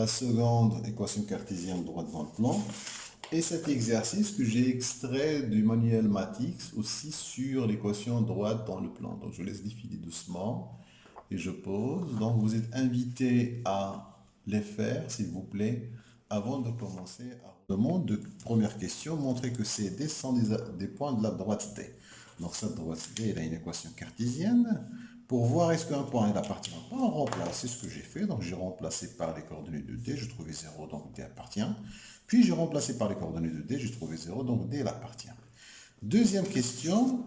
la seconde équation cartésienne droite dans le plan. Et cet exercice que j'ai extrait du manuel Matix aussi sur l'équation droite dans le plan. Donc je laisse défiler doucement et je pose. Donc vous êtes invité à les faire, s'il vous plaît, avant de commencer à demande de première question, montrer que CD sont des points de la droite D. Donc cette droite D, elle a une équation cartésienne. Pour voir est-ce qu'un point il appartient ou pas, on remplace. C'est ce que j'ai fait. Donc j'ai remplacé par les coordonnées de D, je trouvais 0, donc D appartient. Puis j'ai remplacé par les coordonnées de D, j'ai trouvé 0, donc D il appartient. Deuxième question.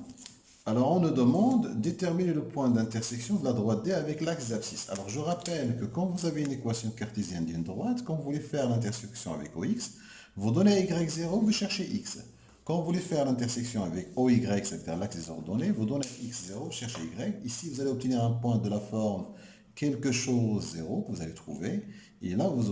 Alors on nous demande déterminer le point d'intersection de la droite D avec l'axe d'abscisse. Alors je rappelle que quand vous avez une équation cartésienne d'une droite, quand vous voulez faire l'intersection avec OX, vous donnez Y0, vous cherchez X. Quand vous voulez faire l'intersection avec OY, c'est-à-dire l'axe des ordonnées, vous donnez X0, vous cherchez Y. Ici, vous allez obtenir un point de la forme quelque chose 0 que vous allez trouver. Et là, vous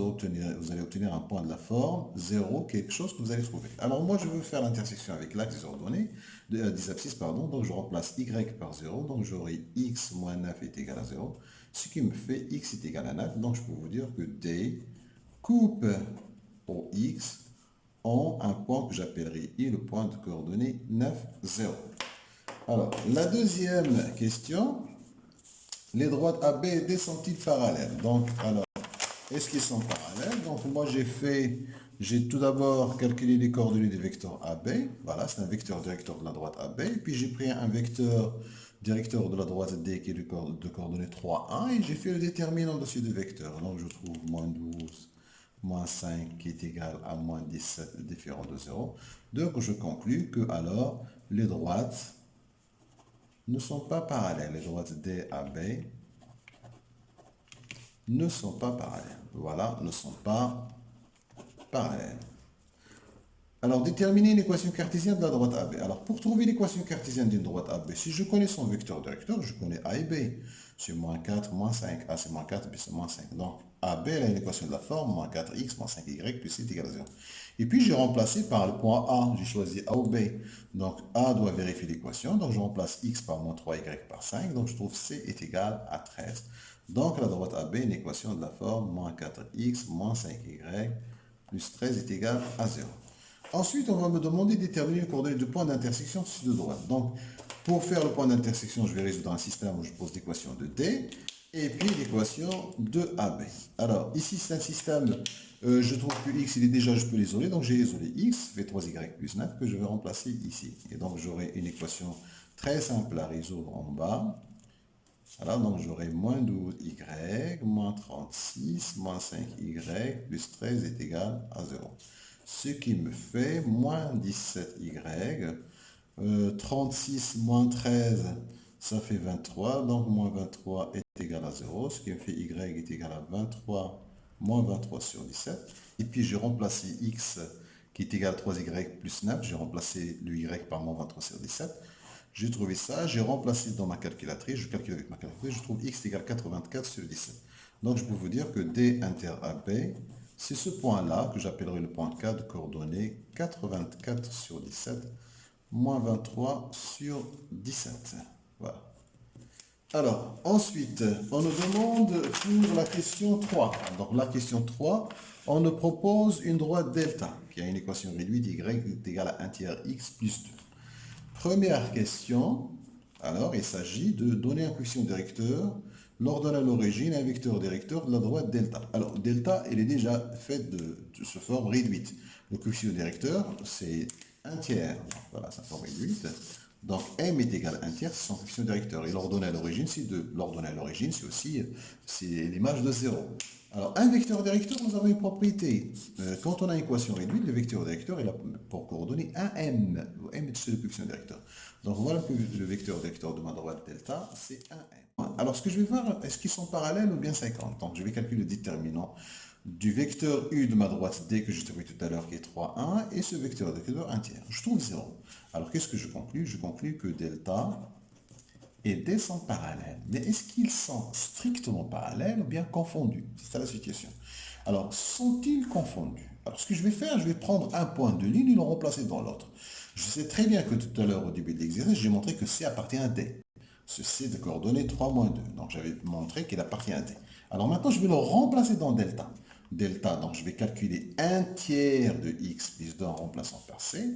allez obtenir un point de la forme 0, quelque chose que vous allez trouver. Alors moi, je veux faire l'intersection avec l'axe des ordonnées, des abscisses, pardon. Donc je remplace y par 0. Donc j'aurai x moins 9 est égal à 0. Ce qui me fait x est égal à 9. Donc je peux vous dire que D coupe au x en un point que j'appellerai I, le point de coordonnées 9, 0. Alors, la deuxième question, les droites AB et D sont-ils parallèles? Donc, alors, est-ce qu'ils sont parallèles? Donc, moi, j'ai tout d'abord calculé les coordonnées du vecteur AB. Voilà, c'est un vecteur directeur de la droite AB. Puis, j'ai pris un vecteur directeur de la droite D qui est de coordonnées 3, 1. Et j'ai fait le déterminant dessus du vecteur. Donc, je trouve moins 12, moins 5 qui est égal à moins 17, différent de 0. Donc, je conclus que, alors, les droites ne sont pas parallèles. Les droites D, AB ne sont pas parallèles. Voilà, ne sont pas parallèles. Alors, déterminer l'équation cartésienne de la droite AB. Alors, pour trouver l'équation cartésienne d'une droite AB, si je connais son vecteur directeur, je connais A et B. C'est moins 4, moins 5. A, c'est moins 4, B, c'est moins 5. Donc, AB, elle a une équation de la forme, moins 4x, moins 5y, plus c est égal à 0. Et puis, j'ai remplacé par le point A. J'ai choisi A ou B. Donc, A doit vérifier l'équation. Donc, je remplace x par moins 3y par 5. Donc, je trouve c est égal à 13. Donc, la droite AB, une équation de la forme, moins 4x, moins 5y, plus 13 est égal à 0. Ensuite, on va me demander de déterminer les coordonnées de point d'intersection de ces deux droites. Donc, pour faire le point d'intersection, je vais résoudre un système où je pose l'équation de D et puis l'équation de AB. Alors, ici, c'est un système, je trouve que X, il est déjà, je peux l'isoler. Donc, j'ai isolé X, fait 3Y plus 9, que je vais remplacer ici. Et donc, j'aurai une équation très simple à résoudre en bas. Alors, donc, j'aurai moins 12Y, moins 36, moins 5Y, plus 13 est égal à 0. Ce qui me fait moins 17y, 36 moins 13, ça fait 23, donc moins 23 est égal à 0, ce qui me fait y est égal à 23, moins 23 sur 17. Et puis j'ai remplacé x qui est égal à 3y plus 9, j'ai remplacé le y par moins 23 sur 17. J'ai trouvé ça, j'ai remplacé dans ma calculatrice, je calcule avec ma calculatrice, je trouve x égale 84 sur 17. Donc je peux vous dire que D inter AB, c'est ce point-là que j'appellerai le point K de coordonnées 84 sur 17, moins 23 sur 17. Voilà. Alors, ensuite, on nous demande pour la question 3. Donc, la question 3, on nous propose une droite delta, qui a une équation réduite y est égale à 1 tiers x plus 2. Première question, alors, il s'agit de donner un coefficient directeur, l'ordonnée à l'origine, un vecteur directeur de la droite delta. Alors, delta, elle est déjà faite de ce forme réduite. Le coefficient directeur, c'est 1 tiers. Voilà, sa forme réduite. Donc, m est égal à 1 tiers, c'est son coefficient directeur. Et l'ordonnée à l'origine, c'est 2. L'ordonnée à l'origine, c'est aussi l'image de 0. Alors, un vecteur directeur, nous avons une propriété. Quand on a une équation réduite, le vecteur directeur, il a pour coordonnée 1m. M, c'est le coefficient directeur. Donc, voilà que le vecteur directeur de ma droite delta, c'est 1m. Alors, ce que je vais voir, est-ce qu'ils sont parallèles ou bien 50? Donc, je vais calculer le déterminant du vecteur U de ma droite D que je trouvais tout à l'heure qui est 3, 1 et ce vecteur directeur 1 tiers. Je trouve 0. Alors, qu'est-ce que je conclus? Je conclus que delta et D sont parallèles. Mais est-ce qu'ils sont strictement parallèles ou bien confondus? C'est ça la situation. Alors, sont-ils confondus? Alors, ce que je vais faire, je vais prendre un point de ligne et le remplacer dans l'autre. Je sais très bien que tout à l'heure, au début de l'exercice, j'ai montré que C appartient à D. Ce C de coordonnées 3 moins 2. Donc, j'avais montré qu'il appartient à D. Alors, maintenant, je vais le remplacer dans delta. delta, donc je vais calculer 1 tiers de x plus 2 en remplaçant par c.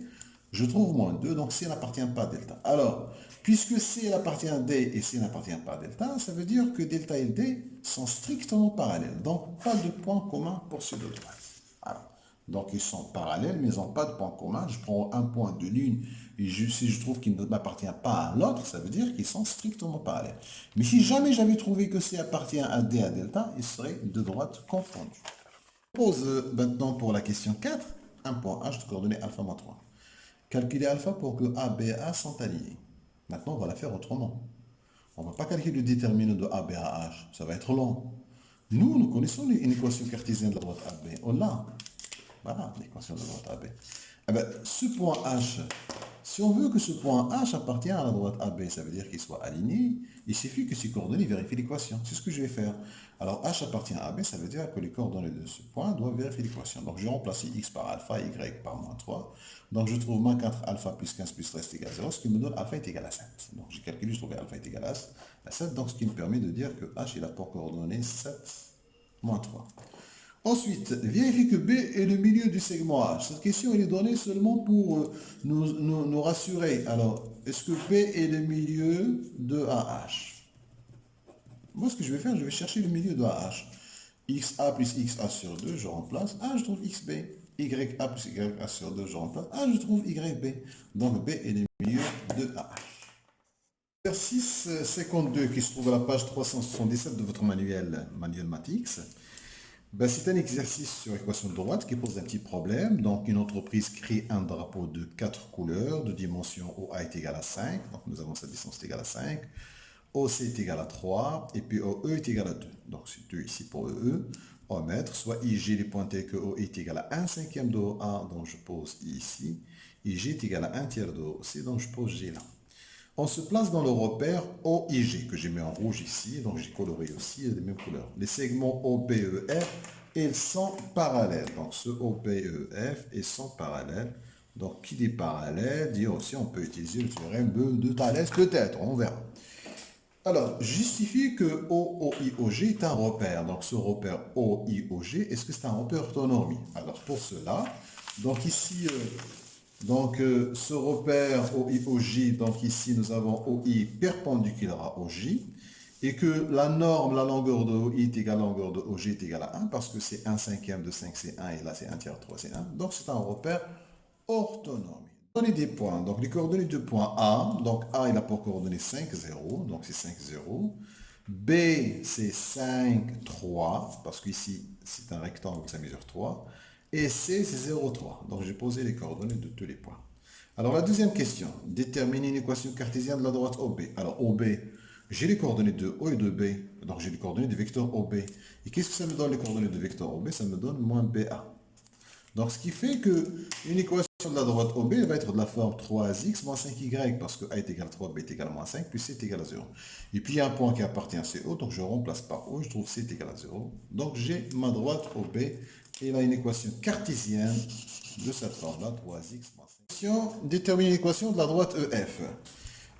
Je trouve moins 2, donc C n'appartient pas à delta. Alors, puisque C appartient à D et C n'appartient pas à delta, ça veut dire que delta et D sont strictement parallèles. Donc, pas de point commun pour ces deux droites. Voilà. Donc, ils sont parallèles, mais ils n'ont pas de point commun. Je prends un point de l'une et si je trouve qu'il ne m'appartient pas à l'autre, ça veut dire qu'ils sont strictement parallèles. Mais si jamais j'avais trouvé que C appartient à D et à delta, ils seraient deux droites confondues. Je pose maintenant pour la question 4, un point H de coordonnées alpha moins 3. Calculer alpha pour que A, B et A sont alignés. Maintenant, on va la faire autrement. On ne va pas calculer le déterminant de A, B à H. Ça va être long. Nous connaissons une équation cartésienne de la droite AB. On l'a. Voilà, l'équation de la droite AB. Eh bien, ce point H, si on veut que ce point H appartienne à la droite AB, ça veut dire qu'il soit aligné, il suffit que ces coordonnées vérifient l'équation. C'est ce que je vais faire. Alors, H appartient à AB, ça veut dire que les coordonnées de ce point doivent vérifier l'équation. Donc, je vais remplacer X par alpha, Y par moins 3. Donc, je trouve moins 4 alpha plus 15 plus 13 égale 0, ce qui me donne alpha est égal à 7. Donc, j'ai calculé, je trouvais alpha est égal à 7. Donc, ce qui me permet de dire que H est là pour coordonnées 7 moins 3. Ensuite, vérifie que B est le milieu du segment H. Cette question elle est donnée seulement pour nous rassurer. Alors, est-ce que B est le milieu de AH? Moi, ce que je vais faire, je vais chercher le milieu de AH. XA plus XA sur 2, je remplace. A, je trouve XB. YA plus YA sur 2, je remplace. A, je trouve YB. Donc, B est le milieu de AH. Exercice 52 qui se trouve à la page 377 de votre manuel Matix. Ben, c'est un exercice sur équation de droite qui pose un petit problème. Donc, une entreprise crée un drapeau de 4 couleurs de dimension OA est égal à 5. Donc, nous avons sa distance est égale à 5. OC est égal à 3. Et puis OE est égal à 2. Donc, c'est 2 ici pour EE. Au mètre, soit IG est pointé que O est égal à 1 cinquième de OA. Donc, je pose I ici. IG est égal à 1 tiers de OC. Donc, je pose G là. On se place dans le repère OIG, que j'ai mis en rouge ici, donc j'ai coloré aussi les mêmes couleurs. Les segments OBEF, ils sont parallèles. Donc ce OBEF, ils sont parallèles. Donc qui dit parallèle, dit aussi on peut utiliser le théorème de Thalès peut-être, on verra. Alors, justifie que OIOG est un repère. Donc ce repère OIOG, est-ce que c'est un repère orthonormé? Alors pour cela, donc ici... ce repère OI-OJ, donc ici nous avons OI perpendiculaire à OJ, et que la norme, la longueur de OI est égale à la longueur de OJ est égale à 1, parce que c'est 1 cinquième de 5, c'est 1, et là c'est 1 tiers de 3, c'est 1. Donc c'est un repère orthonormé. Donner des points, donc les coordonnées de point A, donc A il a pour coordonnées 5, 0, donc c'est 5, 0. B c'est 5, 3, parce qu'ici c'est un rectangle, ça mesure 3. Et C, c'est 0,3. Donc, j'ai posé les coordonnées de tous les points. Alors, la deuxième question. Déterminer une équation cartésienne de la droite OB. Alors, OB, j'ai les coordonnées de O et de B. Donc, j'ai les coordonnées du vecteur OB. Et qu'est-ce que ça me donne les coordonnées de vecteur OB? Ça me donne moins BA. Donc, ce qui fait qu'une équation de la droite OB va être de la forme 3x moins 5y, parce que A est égal à 3, B est égal à moins 5, plus C est égal à 0. Et puis, il y a un point qui appartient à CO, donc je remplace par O, je trouve C est égal à 0. Donc, j'ai ma droite OB, et il a une équation cartésienne de cette forme-là, 3x moins 5. Question, déterminer l'équation de la droite EF.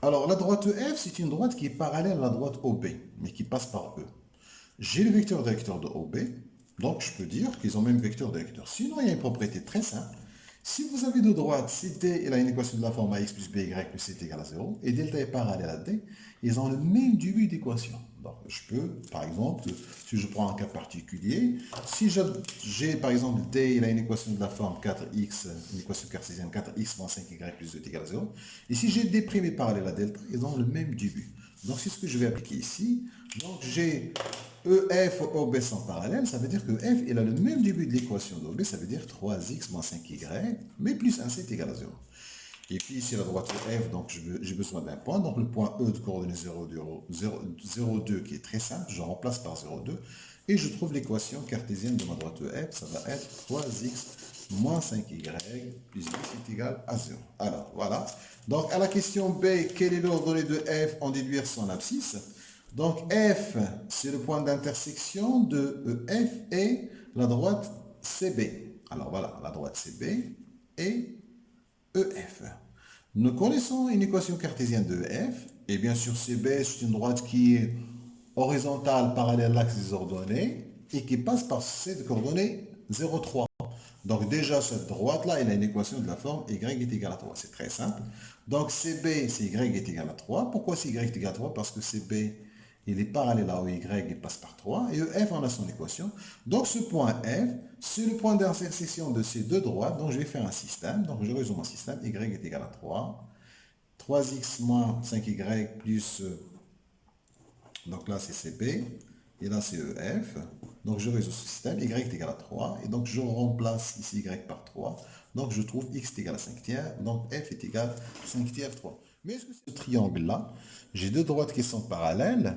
Alors, la droite EF, c'est une droite qui est parallèle à la droite OB, mais qui passe par E. J'ai le vecteur directeur de OB, donc je peux dire qu'ils ont même vecteur directeur. Sinon, il y a une propriété très simple. Si vous avez deux droites, si D il a une équation de la forme AX plus BY plus C est égal à 0, et delta est parallèle à D, ils ont le même début d'équation. Donc je peux, par exemple, si je prends un cas particulier, si j'ai par exemple D il a une équation de la forme 4x, une équation cartésienne 4x moins 5y plus 2 est égal à 0, et si j'ai D' est parallèle à delta, ils ont le même début. Donc c'est ce que je vais appliquer ici. Donc j'ai EF et OB sont parallèles, ça veut dire que F il a le même début de l'équation d'OB, ça veut dire 3x moins 5y, mais plus 1, c'est égal à 0. Et puis ici la droite EF, donc j'ai besoin d'un point, donc le point E de coordonnées 0,2 qui est très simple, je remplace par 0,2, et je trouve l'équation cartésienne de ma droite EF, ça va être 3x moins 5y plus 10 est égal à 0. Alors voilà, donc à la question B, quelle est l'ordonnée de F en déduire son abscisse? Donc F, c'est le point d'intersection de EF et la droite CB. Alors voilà, la droite CB et EF. Nous connaissons une équation cartésienne de EF, et bien sûr CB, c'est une droite qui est horizontale parallèle à l'axe des ordonnées, et qui passe par cette coordonnée 0,3. Donc déjà, cette droite-là, elle a une équation de la forme y est égal à 3. C'est très simple. Donc CB, c'est y est égal à 3. Pourquoi c'est y est égal à 3? Parce que CB, il est parallèle à OY, il passe par 3. Et EF, on a son équation. Donc ce point F, c'est le point d'intersection de ces deux droites. Donc je vais faire un système. Donc je résume mon système. Y est égal à 3. 3x moins 5y plus... donc là, c'est CB. Et là, c'est EF. Donc, je résout ce système. Y est égal à 3. Et donc, je remplace ici Y par 3. Donc, je trouve X est égal à 5 tiers. Donc, F est égal à 5 tiers 3. Mais est-ce que ce triangle-là, j'ai deux droites qui sont parallèles.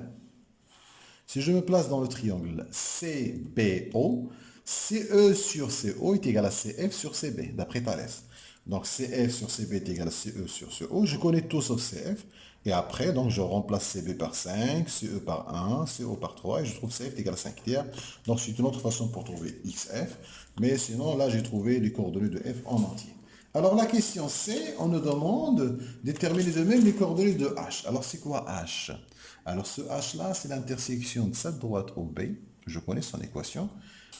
Si je me place dans le triangle CBO, CE sur CO est égal à CF sur CB, d'après Thalès. Donc CF sur CB est égal à CE sur CO. Je connais tout sauf CF. Et après, donc, je remplace CB par 5, CE par 1, CO par 3, et je trouve CF est égal à 5 tiers. Donc c'est une autre façon pour trouver XF. Mais sinon, là, j'ai trouvé les coordonnées de F en entier. Alors la question C, on nous demande de déterminer de même les coordonnées de H. Alors c'est quoi H? Alors ce H-là, c'est l'intersection de cette droite OB, je connais son équation,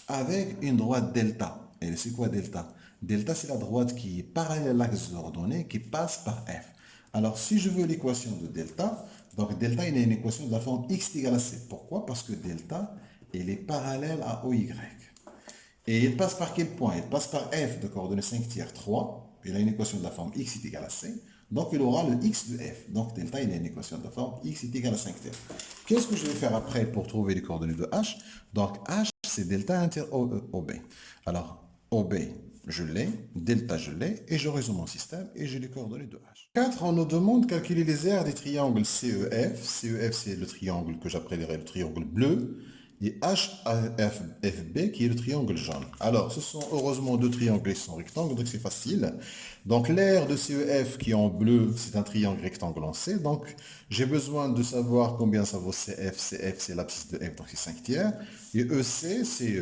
avec une droite delta. Et c'est quoi delta? Delta, c'est la droite qui est parallèle à l'axe des ordonnées, qui passe par F. Alors si je veux l'équation de delta, donc delta, il y a une équation de la forme x est égal à c. Pourquoi? Parce que delta, il est parallèle à OY. Et il passe par quel point? Il passe par f de coordonnées 5 tiers 3. Il a une équation de la forme x est égal à c. Donc il aura le x de f. Donc delta, il a une équation de la forme x est égal à 5 tiers. Qu'est-ce que je vais faire après pour trouver les coordonnées de h? Donc h, c'est delta inter OB. Alors OB, je l'ai, delta, je l'ai, et je résume mon système et j'ai les coordonnées de h. 4, on nous demande de calculer les aires des triangles CEF. CEF, c'est le triangle que j'appellerai le triangle bleu. Et HFB qui est le triangle jaune. Alors, ce sont heureusement deux triangles qui sont rectangles, donc c'est facile. Donc, l'aire de CEF qui est en bleu, c'est un triangle rectangle en C. Donc, j'ai besoin de savoir combien ça vaut CF. CF, c'est l'abscisse de F, donc c'est 5 tiers. Et EC, c'est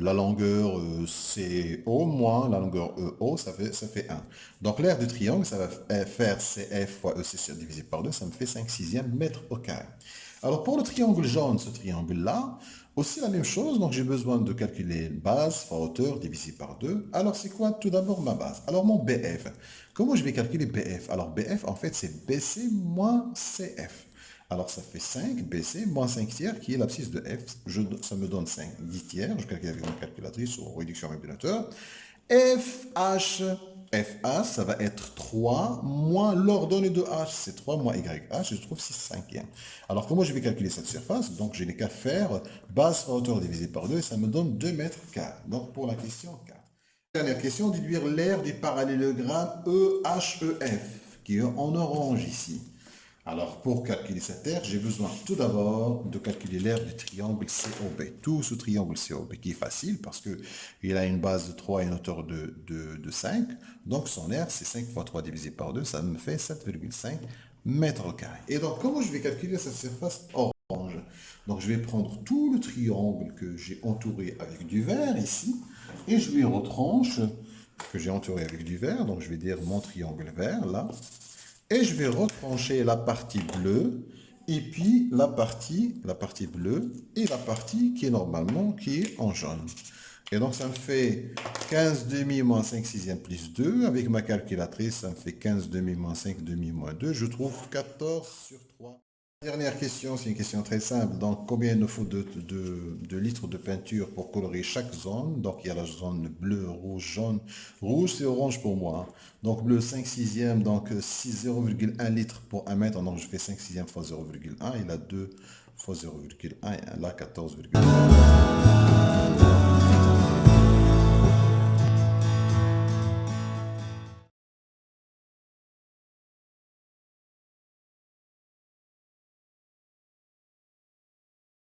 la longueur CO moins la longueur EO, ça fait 1. Donc, l'aire du triangle, ça va faire CF fois EC divisé par 2, ça me fait 5 sixièmes mètres au carré. Alors pour le triangle jaune, ce triangle-là, aussi la même chose, donc j'ai besoin de calculer base fois hauteur divisé par 2. Alors c'est quoi tout d'abord ma base? Alors mon BF, comment je vais calculer BF? Alors BF en fait c'est BC moins CF. Alors ça fait 5 BC moins 5 tiers qui est l'abscisse de F. Ça me donne 5 10 tiers, je calcule avec mon calculatrice ou réduction régulateur. FH, FH, ça va être 3 moins l'ordonnée de H, c'est 3 moins YH, je trouve 6 cinquièmes. Alors, comment je vais calculer cette surface? Donc, je n'ai qu'à faire base fois hauteur divisé par 2, et ça me donne 2 mètres carrés. Donc, pour la question 4. Dernière question, déduire l'aire du parallélogramme EHEF, qui est en orange ici. Alors, pour calculer cette aire, j'ai besoin tout d'abord de calculer l'aire du triangle COB. Tout ce triangle COB qui est facile parce qu'il a une base de 3 et une hauteur de 5. Donc, son aire, c'est 5 fois 3 divisé par 2. Ça me fait 7,5 mètres au carré. Et donc, comment je vais calculer cette surface orange? Donc, je vais prendre tout le triangle que j'ai entouré avec du vert ici et je lui retranche que j'ai entouré avec du vert. Donc, je vais dire mon triangle vert là. Et je vais retrancher la partie bleue, et puis la partie bleue, et la partie qui est normalement qui est en jaune. Et donc ça me fait 15 demi moins 5 sixièmes plus 2. Avec ma calculatrice, ça me fait 15 demi moins 5 demi moins 2. Je trouve 14 sur 3. Dernière question, c'est une question très simple. Donc, combien il nous faut de litres de peinture pour colorer chaque zone? Donc, il y a la zone bleu, rouge, jaune. Rouge, c'est orange pour moi. Donc, bleu, 5 sixièmes. Donc, 0,1 litre pour 1 mètre. Donc, je fais 5 sixièmes fois 0,1. Et là, 2 fois 0,1. Et là, 14,1.